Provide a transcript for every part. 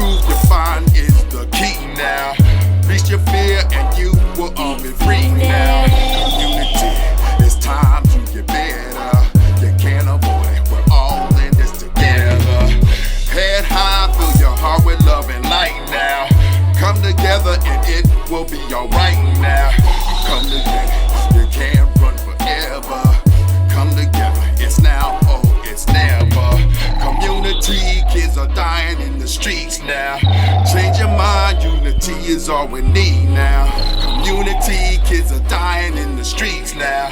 groove you find is the key now. Reach your fear and you will all be free now. Community, it's time to get better. You can't avoid it, we're all in this together. Head high, fill your heart with love and light now. Come together and it will be alright now. Come together, you can't run forever. Come together, it's now or it's never. Community, kids are dying in the streets now. Change your mind, unity is all we need now. Community, kids are dying in the streets now.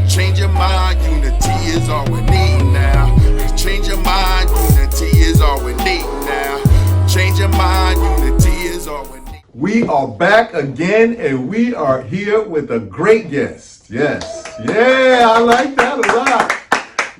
Change your mind, unity is all we need now. Change your mind, unity is all we need now. Change your mind, unity is all we need. We are back again, and we are here with a great guest. Yes. Yeah, I like that a lot.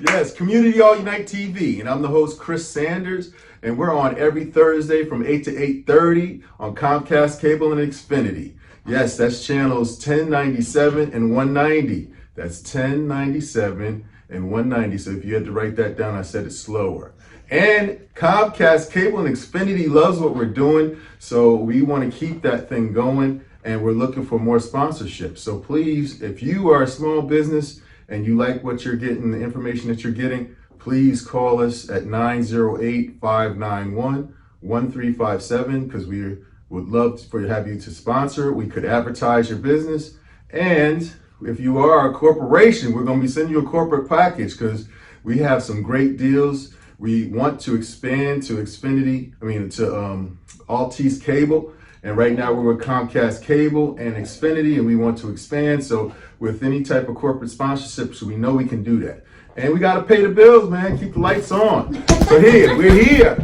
Yes, Community All Unite TV, and I'm the host, Chris Sanders, and we're on every Thursday from 8 to 8:30 on Comcast Cable and Xfinity. Yes, that's channels 1097 and 190. That's 1097 and 190. So if you had to write that down, I said it slower. And Comcast Cable and Xfinity loves what we're doing, so we want to keep that thing going, and we're looking for more sponsorships. So please, if you are a small business and you like what you're getting, the information that you're getting, please call us at 908-591-1357, because we would love to have you to sponsor. We could advertise your business. And if you are a corporation, we're going to be sending you a corporate package, because we have some great deals. We want to expand to Xfinity, to Altice Cable. And right now we're with Comcast Cable and Xfinity, and we want to expand. So with any type of corporate sponsorships, we know we can do that. And we got to pay the bills, man. Keep the lights on. So we're here.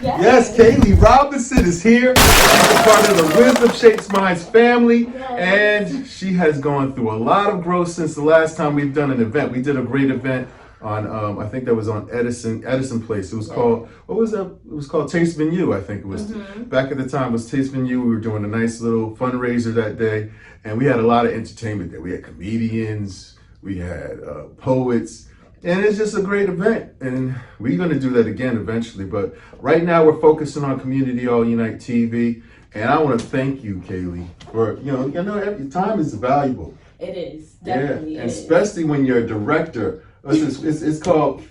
Yes, Kaylee Robinson is here. She's a part of the Wisdom Shapes Minds family. And she has gone through a lot of growth since the last time we've done an event. We did a great event on, I think that was on Edison Place. It was called, what was that? It was called Taste Venue, I think it was. Back at the time, it was Taste Venue. We were doing a nice little fundraiser that day. And we had a lot of entertainment there. We had comedians, we had poets. And it's just a great event, and we're going to do that again eventually. But right now we're focusing on Community All Unite TV, and I want to thank you, Kaylee, for your time is valuable. It is, definitely. And especially when you're a director. It's called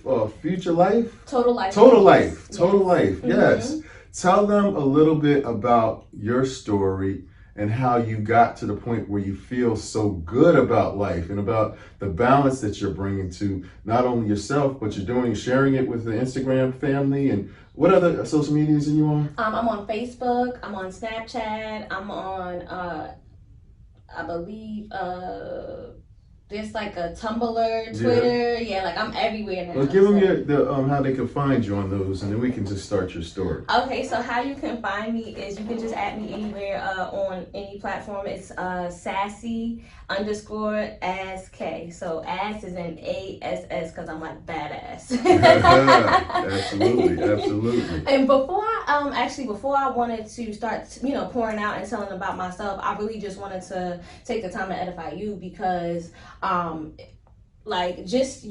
Future Life. Total Life. Total Life. Total Life. Yes. Tell them a little bit about your story and how you got to the point where you feel so good about life and about the balance that you're bringing to not only yourself, but you're sharing it with the Instagram family. And what other social medias are you on? I'm on Facebook, I'm on Snapchat, I'm on, I believe, there's like a Tumblr, Twitter, I'm everywhere now. Well, give them how they can find you on those, and then we can just start your story. Okay, so how you can find me is you can just add me anywhere on any platform. It's sassy_ASK. So ass is in ASS because I'm like badass. Absolutely. And before I wanted to start, pouring out and telling about myself, I really just wanted to take the time to edify you, because just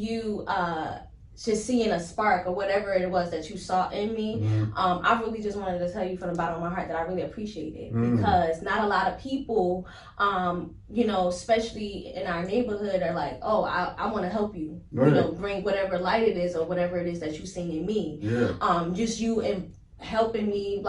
seeing a spark or whatever it was that you saw in me, I really just wanted to tell you from the bottom of my heart that I really appreciate it, because not a lot of people, especially in our neighborhood, are like, oh, I want to help you, bring whatever light it is or whatever it is that you see in me. Just you and helping me,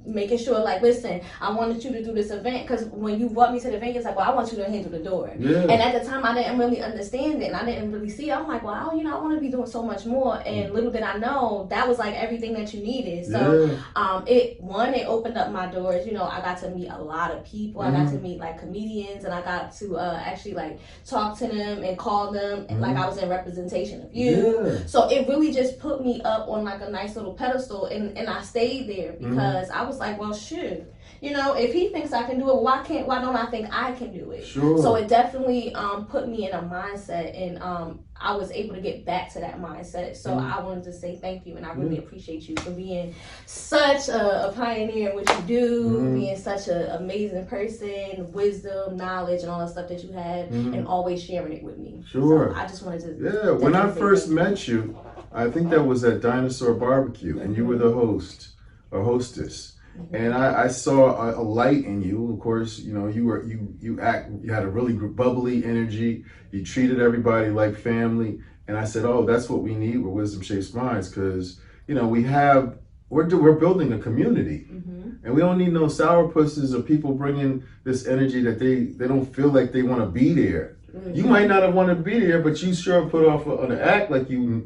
making sure, listen, I wanted you to do this event, because when you brought me to the event, it's like, well, I want you to handle the door. And at the time, I didn't really understand it, and I didn't really see it. I'm like, well, I want to be doing so much more, and little did I know, that was everything that you needed. So, it opened up my doors. I got to meet a lot of people. I got to meet, comedians, and I got to actually, talk to them and call them, like I was in representation of you. So, it really just put me up on, a nice little pedestal, and I stayed there, because I was like, well, shoot, if he thinks I can do it, why don't I think I can do it? So it definitely put me in a mindset, and I was able to get back to that mindset. So I wanted to say thank you, and I really appreciate you for being such a pioneer in what you do, being such an amazing person, wisdom, knowledge, and all the stuff that you have, and always sharing it with me. So I just wanted to. When I first met you, I think that was at Dinosaur Barbecue, and you were the host. a hostess. And I saw a light in you. Of course, you know, you had a really bubbly energy. You treated everybody like family. And I said, oh, that's what we need with Wisdom Shapes Minds, because, you know, we're building a community. And we don't need no sourpusses or people bringing this energy that they don't feel like they want to be there. You might not have wanted to be there, but you sure put off an act like you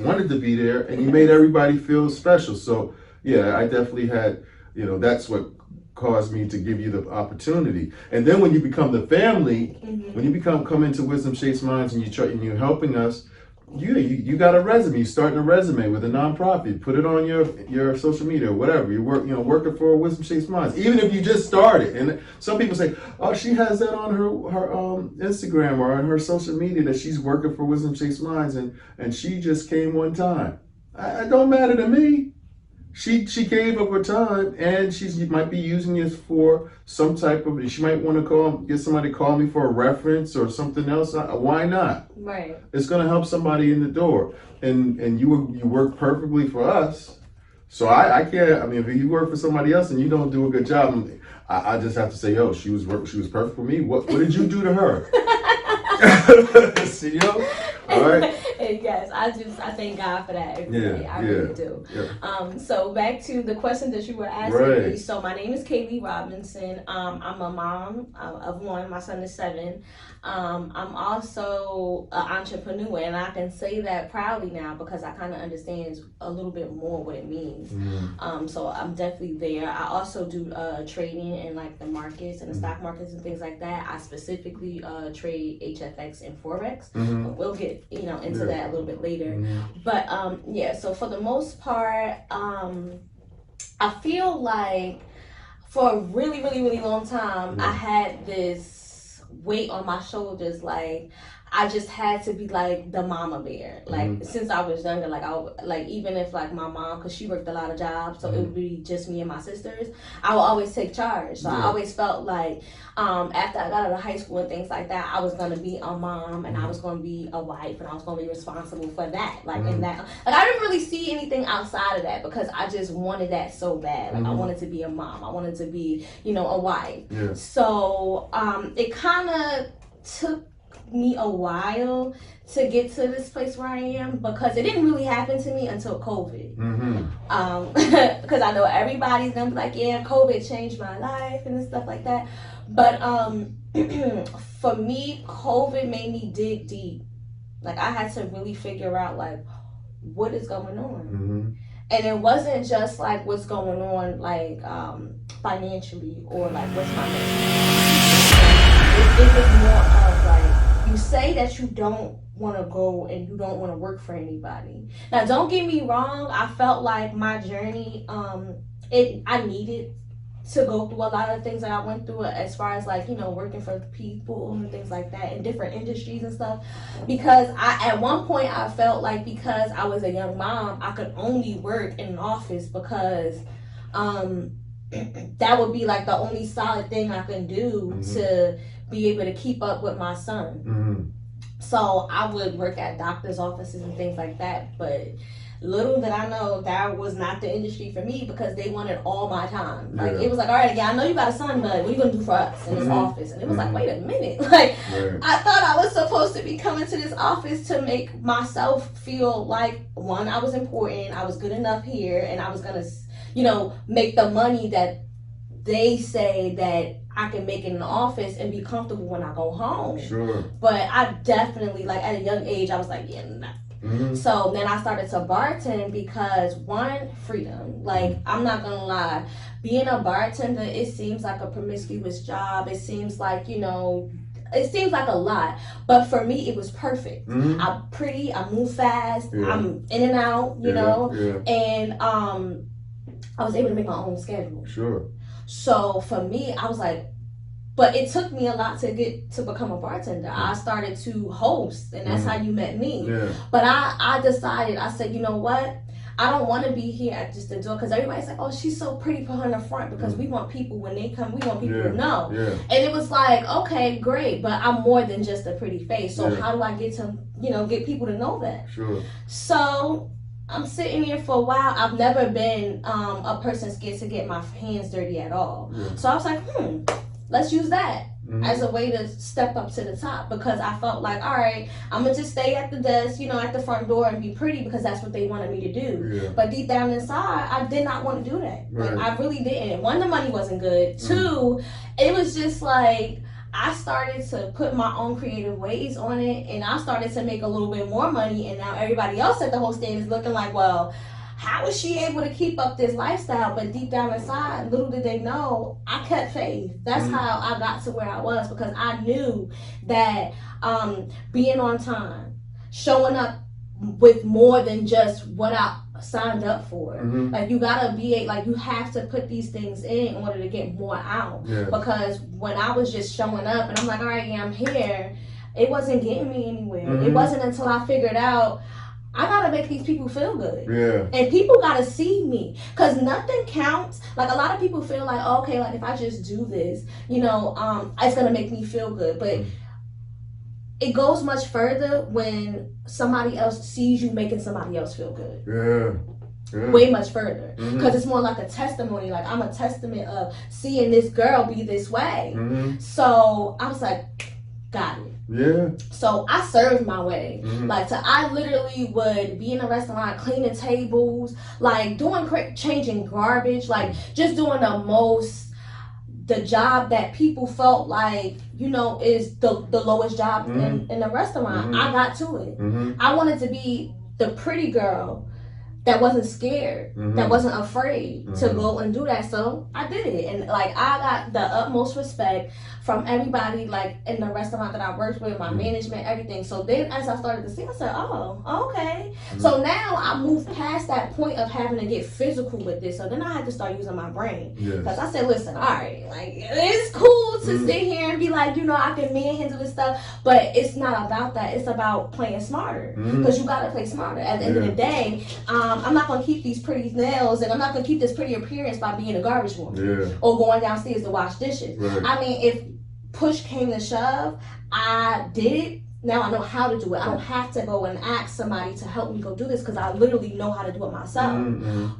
wanted to be there, and you made everybody feel special. So yeah, I definitely had, you know, that's what caused me to give you the opportunity. And then when you become the family, when you come into Wisdom Shapes Minds and you're helping us, you got a resume. You're starting a resume with a nonprofit. Put it on your social media or whatever. You working for Wisdom Shapes Minds. Even if you just started. And some people say, oh, she has that on her Instagram or on her social media that she's working for Wisdom Shapes Minds, and she just came one time. It don't matter to me. She gave up her time, and she might be using it for some type of. She might want to get somebody to call me for a reference or something else. Why not? Right. It's going to help somebody in the door, and you work perfectly for us. So I can't. I mean, if you work for somebody else and you don't do a good job, I just have to say, yo, she was perfect for me. What did you do to her? See, yo. All right. Yes, I thank God for that every day. I really do. Yeah. So back to the question that you were asking me. So my name is Kaylee Robinson. I'm a mom of one. My son is 7. I'm also an entrepreneur, and I can say that proudly now because I kind of understand a little bit more what it means. So I'm definitely there. I also do trading in like the markets and the stock markets and things like that. I specifically trade HFX and Forex. We'll get into that a little bit later. But so for the most part, I feel like for a really, really, really long time, I had this weight on my shoulders, like I just had to be like the mama bear. Like since I was younger, like even if like my mom, because she worked a lot of jobs, so it would be just me and my sisters, I would always take charge. So I always felt like after I got out of high school and things like that, I was gonna be a mom and I was gonna be a wife and I was gonna be responsible for that. Like in that, like I didn't really see anything outside of that because I just wanted that so bad. Like I wanted to be a mom. I wanted to be, a wife. So it kind of took me a while to get to this place where I am because it didn't really happen to me until COVID. Because I know everybody's gonna be like, yeah, COVID changed my life and stuff like that. But for me, COVID made me dig deep. Like I had to really figure out like what is going on. And it wasn't just like what's going on like financially or like what's my next. It was more of like, you say that you don't want to go and you don't want to work for anybody. Now, don't get me wrong. I felt like my journey, I needed to go through a lot of things that I went through as far as like, working for people and things like that in different industries and stuff. Because at one point I felt like because I was a young mom, I could only work in an office because that would be like the only solid thing I can do to be able to keep up with my son. So I would work at doctor's offices and things like that, but little did I know that was not the industry for me because they wanted all my time. Like it was like, all right, I know you got a son, but what are you gonna do for us in this office? And it was like, wait a minute, like I thought I was supposed to be coming to this office to make myself feel like one, I was important, I was good enough here, and I was gonna make the money that they say that I can make it in the office and be comfortable when I go home. But I definitely, like at a young age, I was like, yeah, nah. So then I started to bartend because one, freedom. Like I'm not gonna lie, being a bartender, it seems like a promiscuous job. It seems like, it seems like a lot, but for me, it was perfect. I'm pretty, I move fast, I'm in and out, and I was able to make my own schedule. So for me, I was like, but it took me a lot to become a bartender. I started to host, and that's how you met me. But I decided, I said, you know what? I don't want to be here at just the door because everybody's like, oh, she's so pretty, put her in the front because we want people when they come, we want people to know. And it was like, okay, great, but I'm more than just a pretty face. So how do I get to, get people to know that? So I'm sitting here for a while. I've never been a person scared to get my hands dirty at all. Yeah. So I was like, let's use that as a way to step up to the top, because I felt like, all right, I'm gonna just stay at the desk, at the front door and be pretty because that's what they wanted me to do. Yeah. But deep down inside, I did not want to do that. Right. Like, I really didn't. One, the money wasn't good. Two, it was just like, I started to put my own creative ways on it, and I started to make a little bit more money, and now everybody else at the whole stand is looking like, well, how is she able to keep up this lifestyle? But deep down inside, little did they know, I kept faith. That's how I got to where I was, because I knew that being on time, showing up with more than just what I signed up for. Like, you gotta be like, you have to put these things in order to get more out. Yeah. Because when I was just showing up and I'm like, all right, yeah, I'm here, it wasn't getting me anywhere. It wasn't until I figured out, I gotta make these people feel good. Yeah. And people gotta see me. Cause nothing counts. Like, a lot of people feel like, oh, okay, like if I just do this, it's gonna make me feel good. But it goes much further when somebody else sees you making somebody else feel good. Yeah. Way much further. Because it's more like a testimony. Like, I'm a testament of seeing this girl be this way. So I was like, got it. Yeah. So I served my way. Like, I literally would be in a restaurant cleaning tables, like changing garbage, like just doing the job that people felt like, is the lowest job in the restaurant. I got to it. I wanted to be the pretty girl that wasn't scared, that wasn't afraid to go and do that. So I did it. And like, I got the utmost respect from everybody, like in the restaurant that I worked with, my management, everything. So then as I started to see, I said, oh, okay. So now I moved past that point of having to get physical with this. So then I had to start using my brain. Because I said, listen, all right, like, it's cool to sit here and be like, I can manhandle this stuff, but it's not about that. It's about playing smarter. Because you got to play smarter. At the end of the day, I'm not going to keep these pretty nails, and I'm not going to keep this pretty appearance by being a garbage woman or going downstairs to wash dishes. Right. I mean, if push came to shove, I did it. Now I know how to do it. I don't have to go and ask somebody to help me go do this, because I literally know how to do it myself.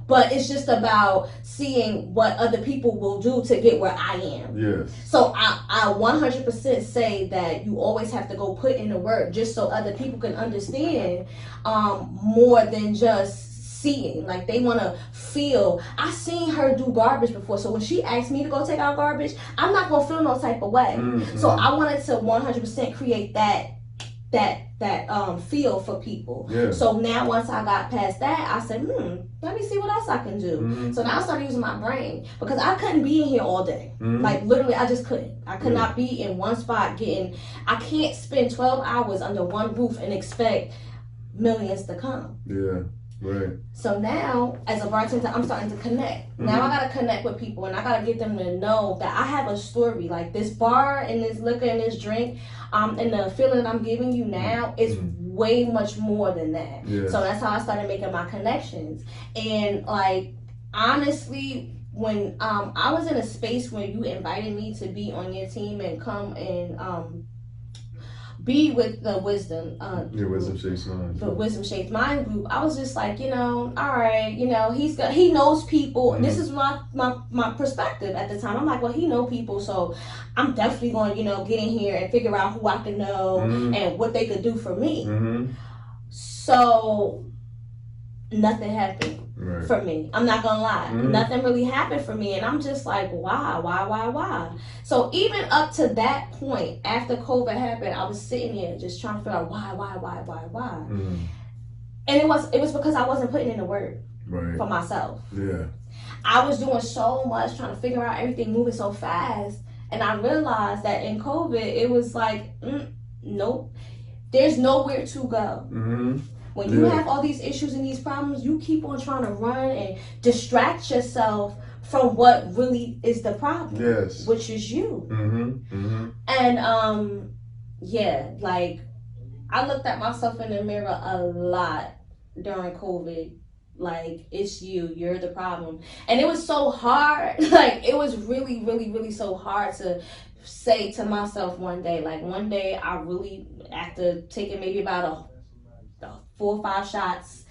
But it's just about seeing what other people will do to get where I am. Yes. So I 100% say that you always have to go put in the work, just so other people can understand more than just seeing. Like, they want to feel. I seen her do garbage before, so when she asked me to go take out garbage, I'm not going to feel no type of way. So I wanted to 100% create that feel for people. Yeah. So now once I got past that, I said, let me see what else I can do. So now I started using my brain, because I couldn't be in here all day. Like, literally, I just couldn't. I could not be in one spot I can't spend 12 hours under one roof and expect millions to come. Yeah. Right. So now, as a bartender, I'm starting to connect. Now I gotta connect with people, and I gotta get them to know that I have a story. Like, this bar and this liquor and this drink, and the feeling that I'm giving you now is way much more than that. Yeah. So that's how I started making my connections. And like, honestly, when I was in a space where you invited me to be on your team and come and be with the Wisdom Shapes Mind. The Wisdom Shapes Mind group. I was just like, all right, he knows people. This is my perspective at the time. I'm like, well, he know people, so I'm definitely going to, get in here and figure out who I can know and what they could do for me. So nothing happened for me. I'm not gonna lie. Nothing really happened for me, and I'm just like, why? So even up to that point, after COVID happened, I was sitting here just trying to figure out why. And it was because I wasn't putting in the work for myself. Yeah. I was doing so much, trying to figure out everything, moving so fast, and I realized that in COVID, it was like, nope, there's nowhere to go. When you have all these issues and these problems, you keep on trying to run and distract yourself from what really is the problem, which is you. And like, I looked at myself in the mirror a lot during COVID. Like, it's you're the problem. And it was so hard. Like, it was really, really, really so hard to say to myself one day. Like, one day I really, after taking maybe about 4 or 5 shots,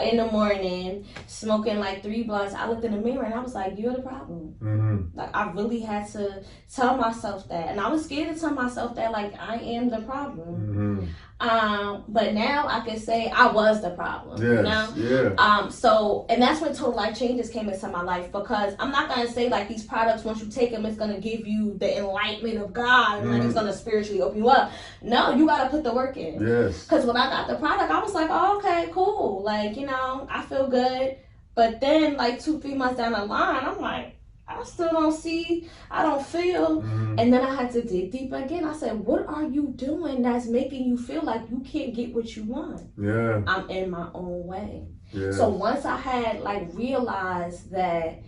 in the morning, smoking like 3 blunts. I looked in the mirror and I was like, you're the problem. Like, I really had to tell myself that. And I was scared to tell myself that, like, I am the problem. But now I can say I was the problem. Yes, you know? Yeah. So, and that's when total life changes came into my life, because I'm not gonna say like these products, once you take them, it's gonna give you the enlightenment of God, and like it's gonna spiritually open you up. No, you gotta put the work in. Yes. Because when I got the product, I was like, oh, okay, cool. Like, you know, I feel good. But then like 2-3 months down the line, I'm like, I still don't see, I don't feel. And then I had to dig deeper again. I said, what are you doing that's making you feel like you can't get what you want? Yeah. I'm in my own way. Yeah. So once I had like realized that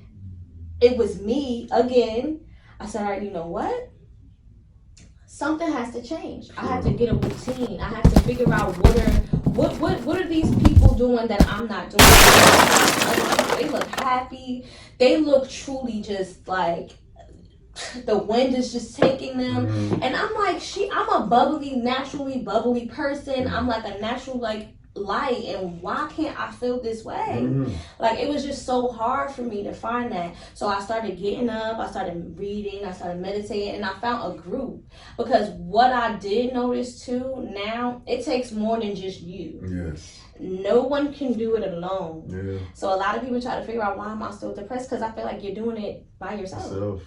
it was me again, I said, all right, you know what? Something has to change. Sure. I have to get a routine. I have to figure out what are these people doing that I'm not doing. They look happy. They look truly just like the wind is just taking them. And I'm like, I'm a naturally bubbly person. I'm like a natural like light, and why can't I feel this way? Like, it was just so hard for me to find that. So I started getting up, I started reading, I started meditating, and I found a group. Because what I did notice too, now it takes more than just you. Yes. No one can do it alone. Yeah. So a lot of people try to figure out, why am I still depressed? Because I feel like you're doing it by yourself.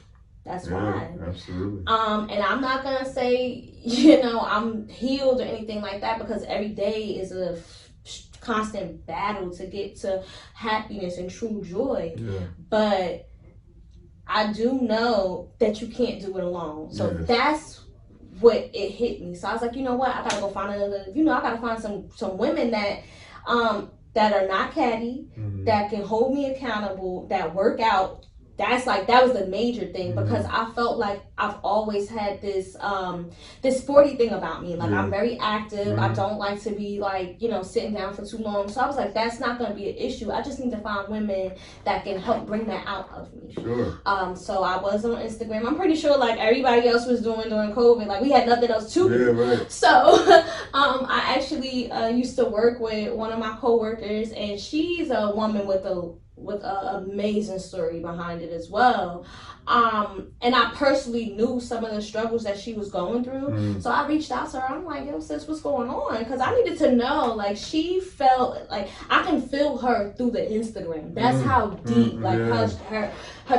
That's why. Absolutely. And I'm not gonna say, you know, I'm healed or anything like that, because every day is a constant battle to get to happiness and true joy. But I do know that you can't do it alone. So that's what it hit me. So I was like, you know what? I gotta go find another. You know, I gotta find some women that are not catty, that can hold me accountable, that work out. That was the major thing, because I felt like I've always had this sporty thing about me. Like, I'm very active. I don't like to be like, you know, sitting down for too long. So I was like, that's not going to be an issue. I just need to find women that can help bring that out of me. Sure. So I was on Instagram. I'm pretty sure like everybody else was doing during COVID. Like, we had nothing else to do. Yeah, right. So I actually used to work with one of my coworkers, and she's a woman with an amazing story behind it as well. And I personally knew some of the struggles that she was going through. So I reached out to her. I'm like, yo, sis, what's going on? Because I needed to know. Like, she felt like I can feel her through the Instagram. That's how deep her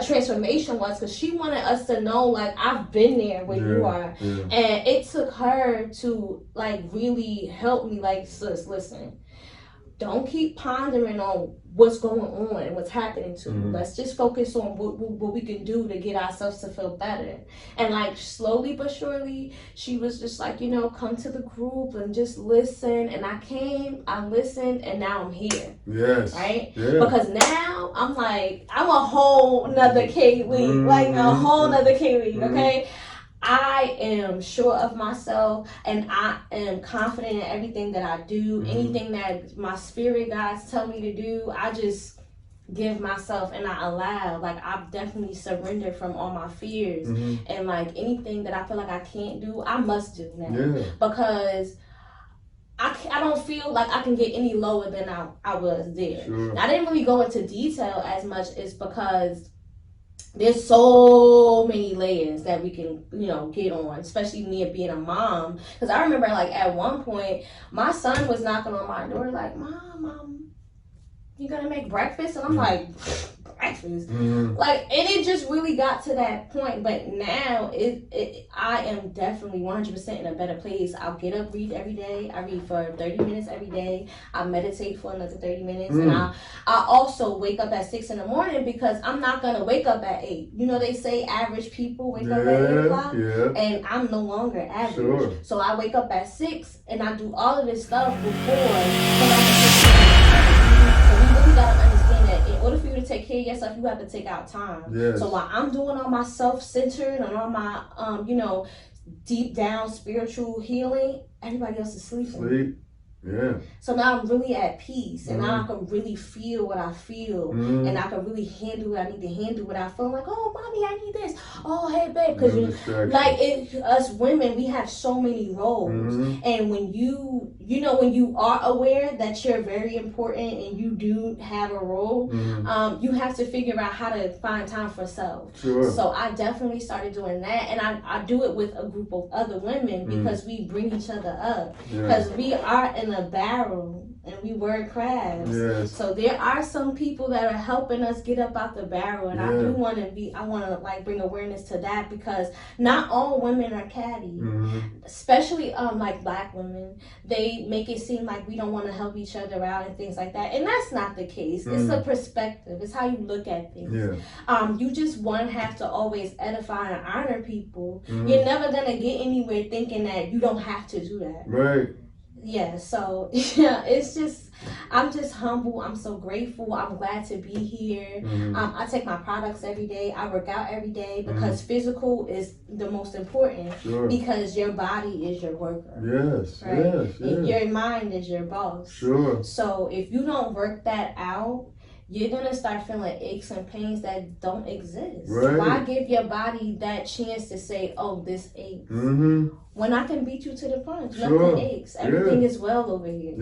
transformation was, because she wanted us to know, like, I've been there where you are. And it took her to like really help me, like, sis, listen, don't keep pondering on what's going on and what's happening to you. Let's just focus on what we can do to get ourselves to feel better. And like, slowly but surely, she was just like, you know, come to the group and just listen. And I came, I listened, and now I'm here. Yes. Right? Yeah. Because now I'm like, I'm a whole nother Kaylee, like a whole nother Kaylee, okay? I am sure of myself, and I am confident in everything that I do. Anything that my spirit guides tell me to do, I just give myself and I allow. Like, I've definitely surrendered from all my fears. And like, anything that I feel like I can't do, I must do now. Because I don't feel like I can get any lower than I was there. Now, I didn't really go into detail as much, is because there's so many layers that we can, you know, get on, especially me being a mom. Because I remember, like, at one point, my son was knocking on my door, like, Mom, you gonna make breakfast? And I'm like, breakfast? Like, and it just really got to that point. But now, I am definitely 100% in a better place. I'll get up, read every day. I read for 30 minutes every day. I meditate for another 30 minutes. And I also wake up at 6 in the morning, because I'm not gonna wake up at 8. You know, they say average people wake up at 8 o'clock. And I'm no longer average. So I wake up at 6, and I do all of this stuff before. So we really gotta understand that in order for you to take care of yourself, you have to take out time. So while I'm doing all my self-centered and all my, you know, deep down spiritual healing, everybody else is sleeping. Yeah. So now I'm really at peace, and now I can really feel what I feel, and I can really handle what I need to handle without feeling like, oh, mommy, I need this. Oh, hey, babe, because us women, we have so many roles, and when when you are aware that you're very important and you do have a role, you have to figure out how to find time for self. Sure. So I definitely started doing that, and I do it with a group of other women because we bring each other up, because we are in a barrel and we were crabs. Yes. So there are some people that are helping us get up out the barrel, and I do want to like bring awareness to that, because not all women are catty, especially like Black women. They make it seem like we don't want to help each other out and things like that, and that's not the case. It's a perspective. It's how you look at things. You just have to always edify and honor people. You're never gonna get anywhere thinking that you don't have to do that. Right. Yeah, so it's just, I'm just humble. I'm so grateful. I'm glad to be here. I take my products every day. I work out every day because physical is the most important, because your body is your worker. Yes, right? yes. And your mind is your boss. Sure. So if you don't work that out, you're going to start feeling aches and pains that don't exist. Right. Why give your body that chance to say, oh, this aches? When I can beat you to the punch, nothing aches. Everything is well over here.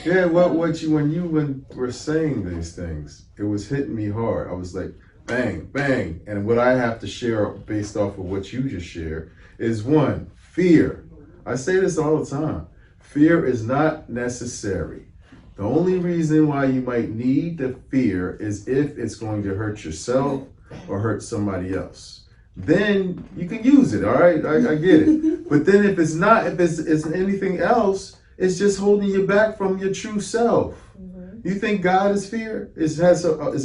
Yeah. When you were saying these things, it was hitting me hard. I was like, bang, bang. And what I have to share based off of what you just shared is, one, fear. I say this all the time. Fear is not necessary. The only reason why you might need the fear is if it's going to hurt yourself or hurt somebody else. Then you can use it, all right? I get it. But then if it's not, if it's anything else, it's just holding you back from your true self. You think God is fear? Is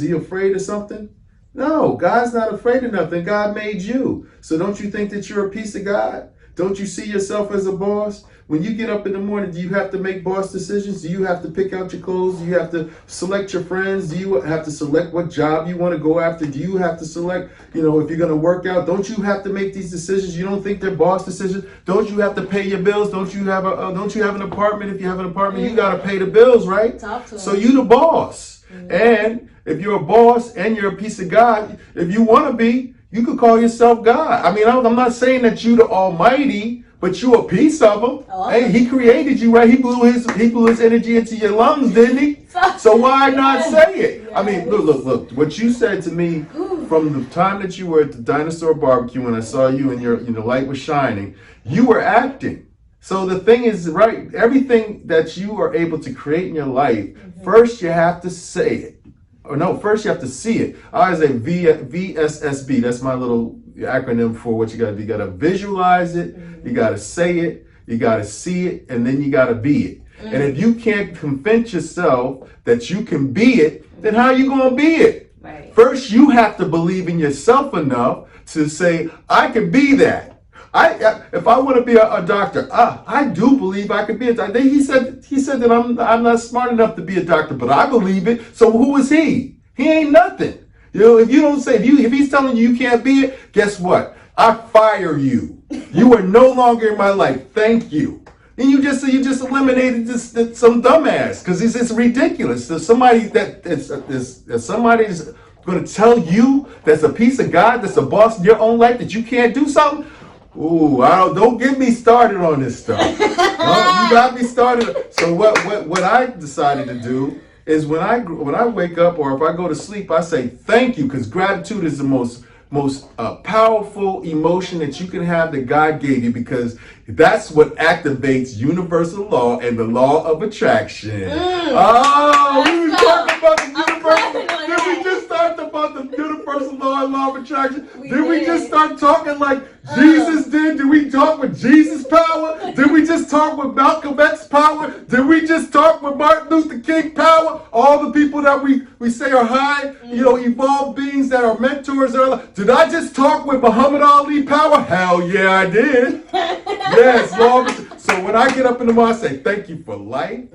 he afraid of something? No, God's not afraid of nothing. God made you. So don't you think that you're a piece of God? Don't you see yourself as a boss? When you get up in the morning, do you have to make boss decisions? Do you have to pick out your clothes? Do you have to select your friends? Do you have to select what job you want to go after? Do you have to select, if you're going to work out? Don't you have to make these decisions? You don't think they're boss decisions? Don't you have to pay your bills? Don't you have an apartment? If you have an apartment, you got to pay the bills, right? So you the boss. And if you're a boss and you're a piece of God, if you want to be, you could call yourself God. I mean, I'm not saying that you the Almighty, but you a piece of him. Hey, he created you, right? He blew his energy into your lungs, didn't he? So why not say it? I mean, look. What you said to me from the time that you were at the dinosaur barbecue when I saw you and your light was shining, you were acting. So the thing is, right, everything that you are able to create in your life, first you have to say it. First you have to see it. I always say VSSB. That's my little acronym for what you got to do. You got to visualize it, you got to say it, you got to see it, and then you got to be it. And if you can't convince yourself that you can be it, then how are you going to be it? Right. First, you have to believe in yourself enough to say, I can be that. If I want to be a doctor, I do believe I can be a doctor. He said that I'm not smart enough to be a doctor, but I believe it. So who is he? He ain't nothing. If you don't say, if he's telling you can't be it, guess what? I fire you. You are no longer in my life. Thank you. And you just eliminated some dumbass, because it's ridiculous. There's somebody's going to tell you that's a piece of God, that's a boss in your own life, that you can't do something. Ooh, don't get me started on this stuff. You got me started. So what I decided to do is when I wake up or if I go to sleep, I say thank you, because gratitude is the most powerful emotion that you can have that God gave you, because that's what activates universal law and the law of attraction. Oh, we were talking about the universal. Did we just start about the universal law and law of attraction? Did we just start talking like Jesus did? Did we talk with Jesus' power? Did we just talk with Malcolm X power? Did we just talk with Martin Luther King power? All the people that we say are high, evolved beings that are mentors. Did I just talk with Muhammad Ali power? Hell yeah, I did. Yes, Lord. So when I get up in the morning, I say, thank you for life.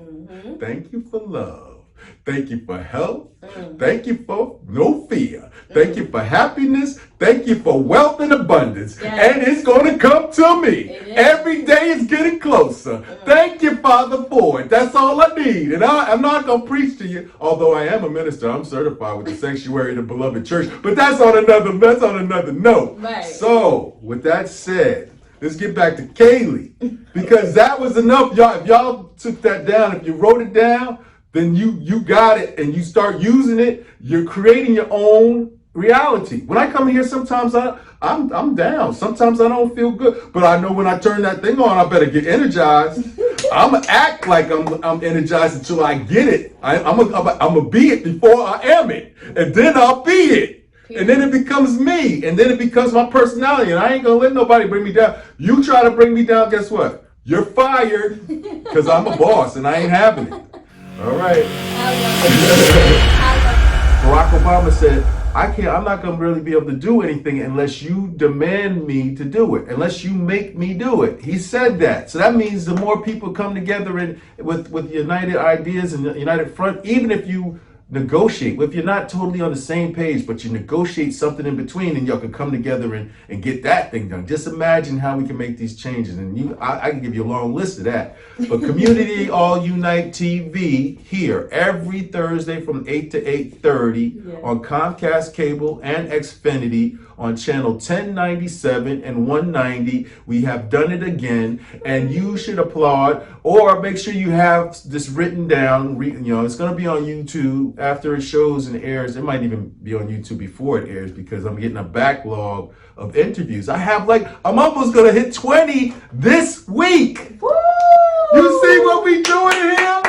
Thank you for love. Thank you for health. Thank you for no fear. Thank you for happiness. Thank you for wealth and abundance. Yes. And it's going to come to me. Every day is getting closer. Thank you, Father, for it. That's all I need. And I'm not going to preach to you, although I am a minister. I'm certified with the Sanctuary of the Beloved Church. But that's on another note. Right. So, with that said, let's get back to Kaylee. Because that was enough. Y'all, if y'all took that down, if you wrote it down, then you got it and you start using it. You're creating your own reality. When I come here, sometimes I'm down. Sometimes I don't feel good. But I know when I turn that thing on, I better get energized. I'm going to act like I'm energized until I get it. I'm going to be it before I am it. And then I'll be it. And then it becomes me. And then it becomes my personality. And I ain't going to let nobody bring me down. You try to bring me down, guess what? You're fired. Because I'm a boss and I ain't having it. All right. Barack Obama said, I'm not going to really be able to do anything unless you demand me to do it, unless you make me do it. He said that. So that means the more people come together with united ideas and united front, even if you negotiate, if you're not totally on the same page, but you negotiate something in between and y'all can come together and get that thing done. Just imagine how we can make these changes. And I can give you a long list of that. But Community All Unite TV here every Thursday from 8 to 8:30 on Comcast Cable and Xfinity on channel 1097 and 190. We have done it again, and you should applaud or make sure you have this written down. It's going to be on YouTube after it shows and airs. It might even be on YouTube before it airs because I'm getting a backlog of interviews. I'm almost going to hit 20 this week. Woo! You see what we doing here?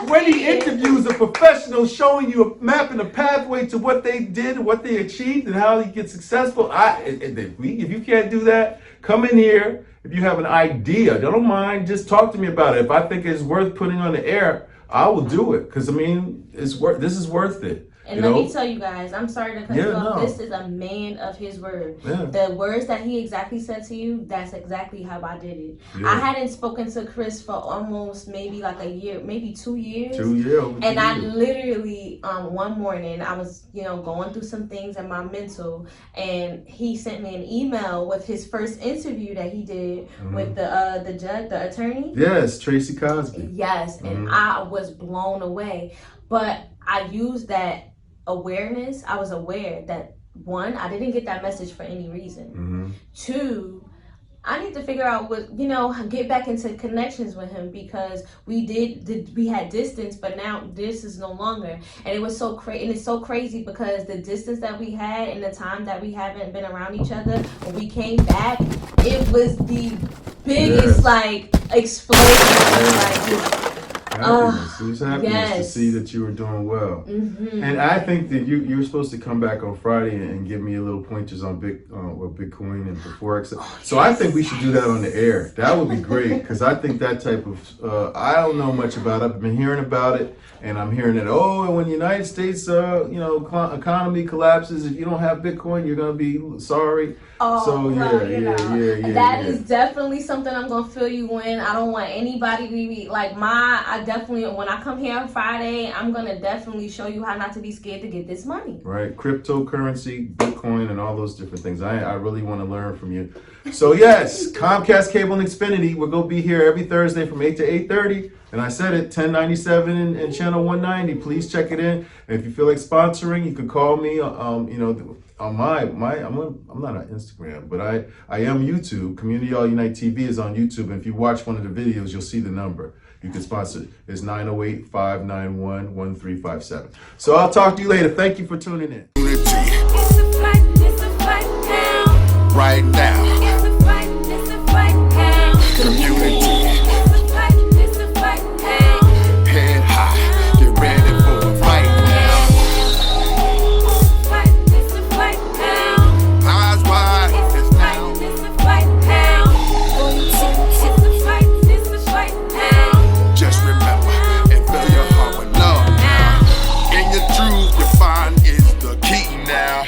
20 interviews of professionals showing you, mapping a pathway to what they did, what they achieved, and how they get successful. If you can't do that, come in here. If you have an idea, don't mind, just talk to me about it. If I think it's worth putting on the air, I will do it. Because, this is worth it. And let me tell you guys, I'm sorry to cut you off. This is a man of his word. Yeah. The words that he exactly said to you, that's exactly how I did it. Yeah. I hadn't spoken to Chris for almost maybe like a year, maybe 2 years. 2 years. And I literally, one morning, I was, going through some things in my mental, and he sent me an email with his first interview that he did with the judge, the attorney. Yes, Tracy Cosby. Yes, and I was blown away. But I used that awareness. I was aware that, one, I didn't get that message for any reason. 2, I need to figure out get back into connections with him, because we had distance, but now this is no longer. And it was so crazy. And it's so crazy because the distance that we had and the time that we haven't been around each other, when we came back, it was the biggest explosion. Happiness. It was happiness to see that you were doing well. And I think that you're supposed to come back on Friday and give me a little pointers on Bitcoin and Forex. So I think we should do that on the air. That would be great, because I think that type of I don't know much about it. I've been hearing about it, and I'm hearing that when the United States economy collapses, if you don't have Bitcoin, you're gonna be sorry. That is definitely something I'm gonna fill you in. I don't want anybody to be when I come here on Friday, I'm gonna definitely show you how not to be scared to get this money. Right, cryptocurrency, Bitcoin, and all those different things. I really want to learn from you. So yes, Comcast Cable and Xfinity, we're gonna be here every Thursday from 8 to 8:30. And I said it, 1097 and channel 190. Please check it in. And if you feel like sponsoring, you can call me. On I'm not on Instagram, but I am YouTube. Community All Unite TV is on YouTube. And if you watch one of the videos, you'll see the number. You can sponsor it. It's 908-591-1357. So I'll talk to you later. Thank you for tuning in. It's a fight now. Right now. It's a fight now. Community. It's a fight now. Head high. Get ready for the fight now. It's a fight now. Eyes wide. It's now. It's a fight now. It's a fight now. Just remember and fill your heart with love now. In your truth, you find is the key now.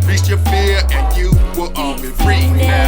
Reach your fear and you will all be free now.